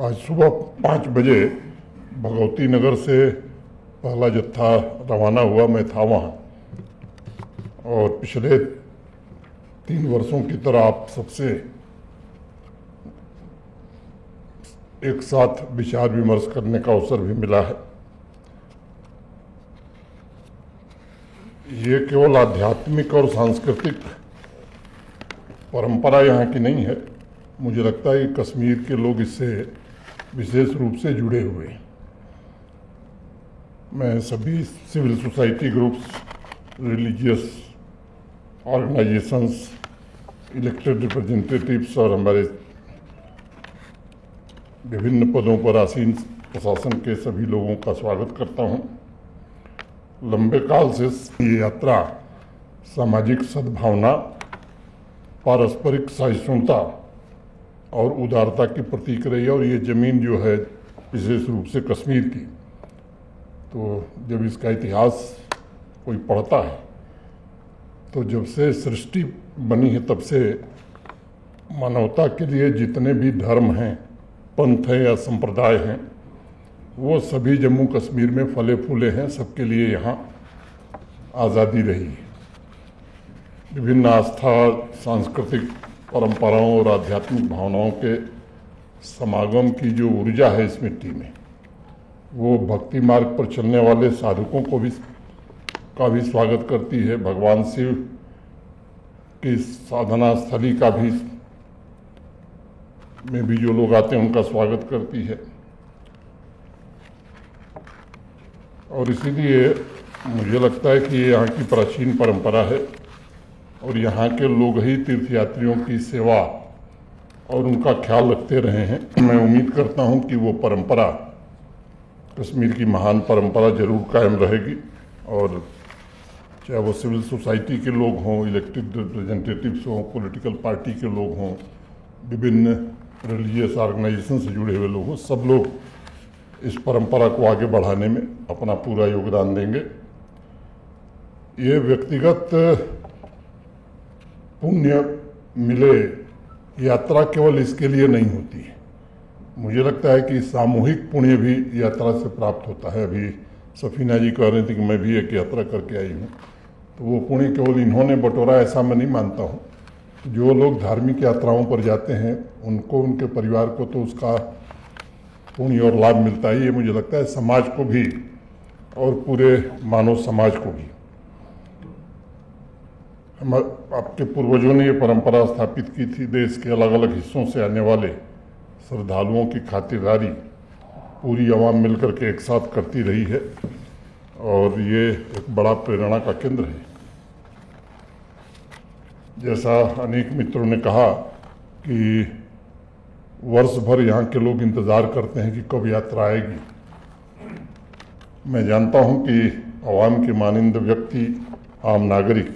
आज सुबह 5 बजे भगवती नगर से पहला जत्था रवाना हुआ। मैं था वहाँ और पिछले 3 वर्षों की तरह आप सबसे एक साथ विचार विमर्श करने का अवसर भी मिला है। ये केवल आध्यात्मिक और सांस्कृतिक परंपरा यहाँ की नहीं है, मुझे लगता है कि कश्मीर के लोग इससे विशेष रूप से जुड़े हुए हैं। मैं सभी civil society groups, religious organisations, elected representatives और हमारे विभिन्न पदों पर आसीन प्रशासन के सभी लोगों का स्वागत करता हूँ। लंबे काल से ये यात्रा सामाजिक सद्भावना, पारस्परिक सहिष्णुता और उदारता की प्रतीक रही है। और ये ज़मीन जो है विशेष रूप से कश्मीर की, तो जब इसका इतिहास कोई पढ़ता है तो जब से सृष्टि बनी है तब से मानवता के लिए जितने भी धर्म हैं, पंथ हैं या संप्रदाय हैं, वो सभी जम्मू कश्मीर में फले फूले हैं। सबके लिए यहाँ आज़ादी रही है। विभिन्न आस्था, सांस्कृतिक परंपराओं और आध्यात्मिक भावनाओं के समागम की जो ऊर्जा है इस मिट्टी में, वो भक्ति मार्ग पर चलने वाले साधकों का भी स्वागत करती है। भगवान शिव की साधना स्थली का भी में भी जो लोग आते हैं उनका स्वागत करती है। और इसीलिए मुझे लगता है कि ये यहाँ की प्राचीन परंपरा है और यहाँ के लोग ही तीर्थयात्रियों की सेवा और उनका ख्याल रखते रहे हैं। मैं उम्मीद करता हूँ कि वो परंपरा, कश्मीर की महान परंपरा जरूर कायम रहेगी। और चाहे वो सिविल सोसाइटी के लोग हों, इलेक्टेड रिप्रेजेंटेटिव्स हों, पॉलिटिकल पार्टी के लोग हों, विभिन्न रिलीजियस ऑर्गेनाइजेशन से जुड़े हुए लोग हों, सब लोग इस परंपरा को आगे बढ़ाने में अपना पूरा योगदान देंगे। ये व्यक्तिगत पुण्य मिले यात्रा केवल इसके लिए नहीं होती है। मुझे लगता है कि सामूहिक पुण्य भी यात्रा से प्राप्त होता है। अभी सफीना जी कह रही थी कि मैं भी एक यात्रा करके आई हूँ, तो वो पुण्य केवल इन्होंने बटोरा ऐसा मैं नहीं मानता हूँ। जो लोग धार्मिक यात्राओं पर जाते हैं उनको, उनके परिवार को तो उसका पुण्य और लाभ मिलता ही है। मुझे लगता है समाज को भी और पूरे मानव समाज को भी। हम आपके पूर्वजों ने ये परंपरा स्थापित की थी। देश के अलग अलग हिस्सों से आने वाले श्रद्धालुओं की खातिरदारी पूरी आवाम मिलकर के एक साथ करती रही है और ये एक बड़ा प्रेरणा का केंद्र है। जैसा अनेक मित्रों ने कहा कि वर्ष भर यहाँ के लोग इंतज़ार करते हैं कि कब यात्रा आएगी। मैं जानता हूँ कि आवाम के मानिंद व्यक्ति, आम नागरिक,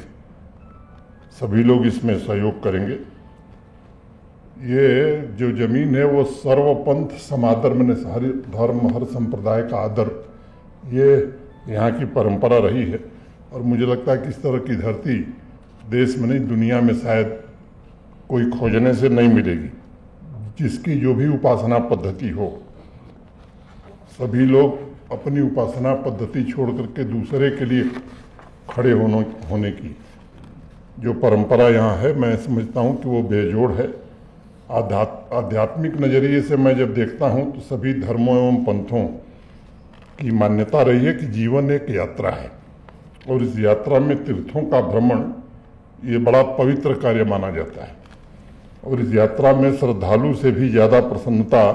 सभी लोग इसमें सहयोग करेंगे। ये जो ज़मीन है वो सर्वपंथ समादर, मैंने हर धर्म, हर संप्रदाय का आदर, ये यहाँ की परंपरा रही है। और मुझे लगता है कि इस तरह की धरती देश में नहीं, दुनिया में शायद कोई खोजने से नहीं मिलेगी, जिसकी जो भी उपासना पद्धति हो। सभी लोग अपनी उपासना पद्धति छोड़ करके दूसरे के लिए खड़े होने की जो परंपरा यहाँ है, मैं समझता हूँ कि वो बेजोड़ है। आध्यात्मिक नज़रिए से मैं जब देखता हूँ तो सभी धर्मों एवं पंथों की मान्यता रही है कि जीवन एक यात्रा है और इस यात्रा में तीर्थों का भ्रमण ये बड़ा पवित्र कार्य माना जाता है। और इस यात्रा में श्रद्धालु से भी ज़्यादा प्रसन्नता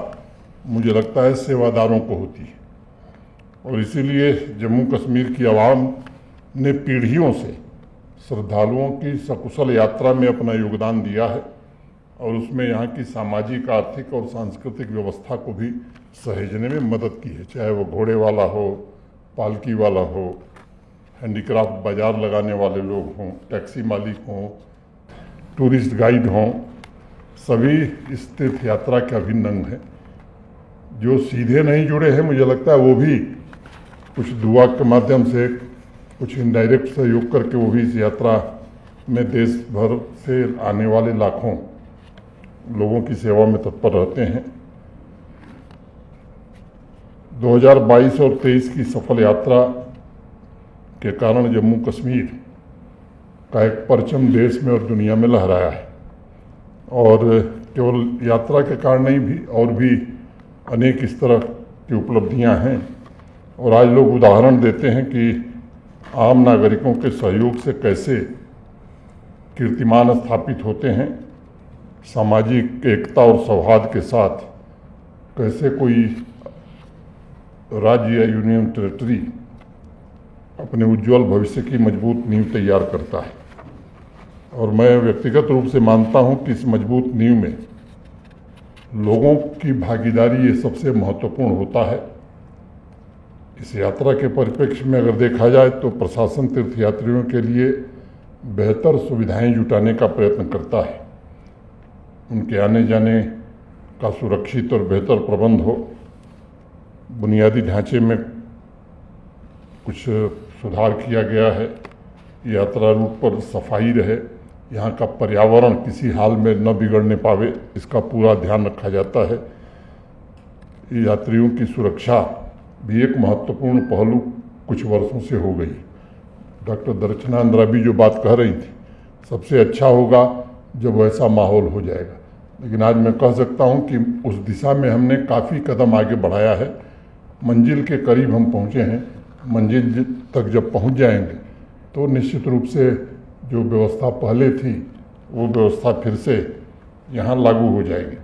मुझे लगता है सेवादारों को होती है। और इसीलिए जम्मू कश्मीर की आवाम ने पीढ़ियों से श्रद्धालुओं की सकुशल यात्रा में अपना योगदान दिया है और उसमें यहाँ की सामाजिक, आर्थिक और सांस्कृतिक व्यवस्था को भी सहेजने में मदद की है। चाहे वो घोड़े वाला हो, पालकी वाला हो, हैंडीक्राफ्ट बाजार लगाने वाले लोग हों, टैक्सी मालिक हों, टूरिस्ट गाइड हों, सभी इस तीर्थ यात्रा के अभिन्न अंग हैं। जो सीधे नहीं जुड़े हैं, मुझे लगता है वो भी कुछ दुआ के माध्यम से, कुछ इनडायरेक्ट सहयोग करके वो भी इस यात्रा में देश भर से आने वाले लाखों लोगों की सेवा में तत्पर रहते हैं। 2022 और 23 की सफल यात्रा के कारण जम्मू कश्मीर का एक परचम देश में और दुनिया में लहराया है। और केवल यात्रा के कारण नहीं भी और भी अनेक इस तरह की उपलब्धियां हैं। और आज लोग उदाहरण देते हैं कि आम नागरिकों के सहयोग से कैसे कीर्तिमान स्थापित होते हैं, सामाजिक एकता और सौहार्द के साथ कैसे कोई राज्य या यूनियन टेरिटरी अपने उज्जवल भविष्य की मजबूत नींव तैयार करता है। और मैं व्यक्तिगत रूप से मानता हूं कि इस मजबूत नींव में लोगों की भागीदारी ये सबसे महत्वपूर्ण होता है। इस यात्रा के परिप्रेक्ष्य में अगर देखा जाए तो प्रशासन तीर्थयात्रियों के लिए बेहतर सुविधाएं जुटाने का प्रयत्न करता है। उनके आने जाने का सुरक्षित और बेहतर प्रबंध हो, बुनियादी ढांचे में कुछ सुधार किया गया है, यात्रा रूट पर सफाई रहे, यहाँ का पर्यावरण किसी हाल में न बिगड़ने पावे, इसका पूरा ध्यान रखा जाता है। यात्रियों की सुरक्षा भी एक महत्वपूर्ण पहलू कुछ वर्षों से हो गई। डॉक्टर दर्शना इंदिरा भी जो बात कह रही थी, सबसे अच्छा होगा जब वैसा माहौल हो जाएगा। लेकिन आज मैं कह सकता हूं कि उस दिशा में हमने काफ़ी कदम आगे बढ़ाया है। मंजिल के करीब हम पहुंचे हैं। मंजिल तक जब पहुंच जाएंगे तो निश्चित रूप से जो व्यवस्था पहले थी वो व्यवस्था फिर से यहाँ लागू हो जाएगी।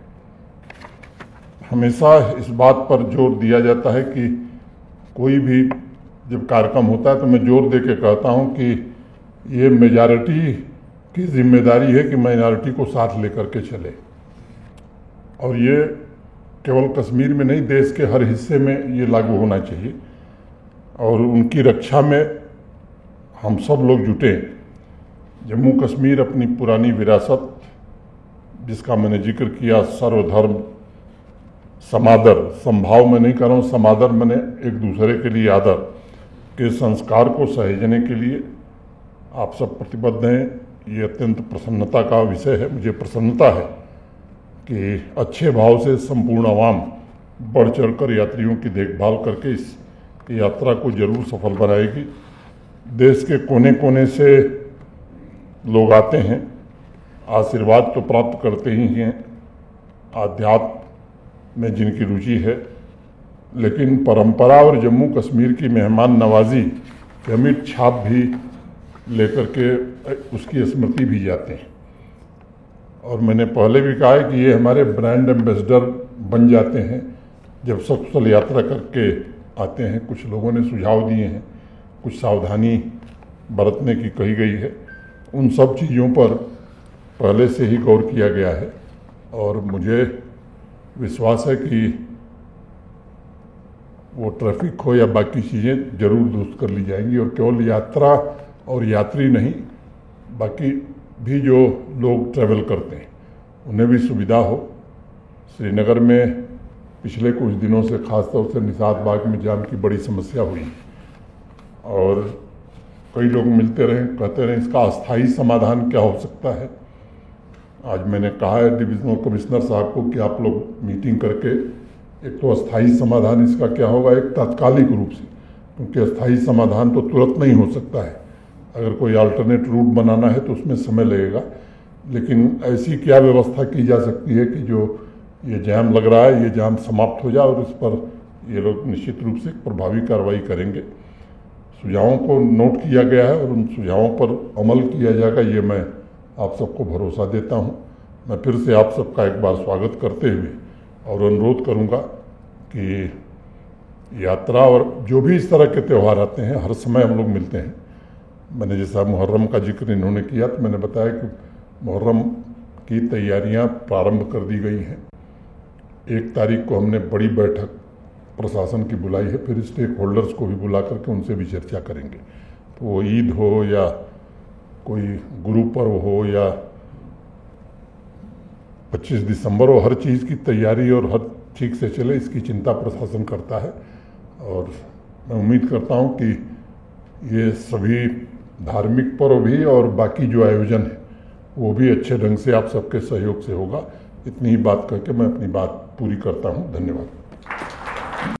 हमेशा इस बात पर जोर दिया जाता है कि कोई भी जब कार्यक्रम होता है तो मैं जोर दे के कहता हूँ कि ये मेजॉरिटी की जिम्मेदारी है कि माइनॉरिटी को साथ लेकर के चले। और ये केवल कश्मीर में नहीं, देश के हर हिस्से में ये लागू होना चाहिए। और उनकी रक्षा में हम सब लोग जुटे। जम्मू कश्मीर अपनी पुरानी विरासत, जिसका मैंने जिक्र किया, सर्वधर्म समादर, संभाव में नहीं कर रहा हूँ, समादर मैंने एक दूसरे के लिए आदर के संस्कार को सहेजने के लिए आप सब प्रतिबद्ध हैं। ये अत्यंत प्रसन्नता का विषय है। मुझे प्रसन्नता है कि अच्छे भाव से संपूर्ण आवाम बढ़ चढ़कर यात्रियों की देखभाल करके इस यात्रा को जरूर सफल बनाएगी। देश के कोने कोने से लोग आते हैं, आशीर्वाद तो प्राप्त करते ही हैं, आध्यात्म में जिनकी रुचि है, लेकिन परंपरा और जम्मू कश्मीर की मेहमान नवाजी की अमिट छाप भी लेकर के उसकी स्मृति भी जाते हैं। और मैंने पहले भी कहा है कि ये हमारे ब्रांड एम्बेसडर बन जाते हैं जब सकुशल यात्रा करके आते हैं। कुछ लोगों ने सुझाव दिए हैं, कुछ सावधानी बरतने की कही गई है। उन सब चीज़ों पर पहले से ही गौर किया गया है और मुझे विश्वास है कि वो ट्रैफिक हो या बाकी चीज़ें जरूर दुरुस्त कर ली जाएंगी। और केवल यात्रा और यात्री नहीं, बाकी भी जो लोग ट्रैवल करते हैं उन्हें भी सुविधा हो। श्रीनगर में पिछले कुछ दिनों से खासतौर से निसार बाग में जाम की बड़ी समस्या हुई और कई लोग मिलते रहे, कहते रहे इसका अस्थायी समाधान क्या हो सकता है। आज मैंने कहा है डिविजनल कमिश्नर साहब को कि आप लोग मीटिंग करके एक तो अस्थायी समाधान इसका क्या होगा, एक तात्कालिक रूप से, क्योंकि अस्थायी समाधान तो तुरंत नहीं हो सकता है। अगर कोई अल्टरनेट रूट बनाना है तो उसमें समय लगेगा, लेकिन ऐसी क्या व्यवस्था की जा सकती है कि जो ये जाम लग रहा है ये जाम समाप्त हो जाए और इस पर ये लोग निश्चित रूप से प्रभावी कार्रवाई करेंगे। सुझावों को नोट किया गया है और उन सुझावों पर अमल किया जाएगा, ये मैं आप सबको भरोसा देता हूँ। मैं फिर से आप सबका एक बार स्वागत करते हुए और अनुरोध करूँगा कि यात्रा और जो भी इस तरह के त्यौहार आते हैं हर समय हम लोग मिलते हैं। मैंने जैसा मुहर्रम का जिक्र इन्होंने किया तो मैंने बताया कि मुहर्रम की तैयारियां प्रारंभ कर दी गई हैं। 1 तारीख को हमने बड़ी बैठक प्रशासन की बुलाई है, फिर स्टेक होल्डर्स को भी बुला करके उनसे भी चर्चा करेंगे। तो वो ईद हो या कोई गुरु पर्व हो या 25 दिसंबर हो, हर चीज़ की तैयारी और हर ठीक से चले इसकी चिंता प्रशासन करता है। और मैं उम्मीद करता हूँ कि ये सभी धार्मिक पर्व भी और बाकी जो आयोजन है वो भी अच्छे ढंग से आप सबके सहयोग से होगा। इतनी ही बात करके मैं अपनी बात पूरी करता हूँ। धन्यवाद।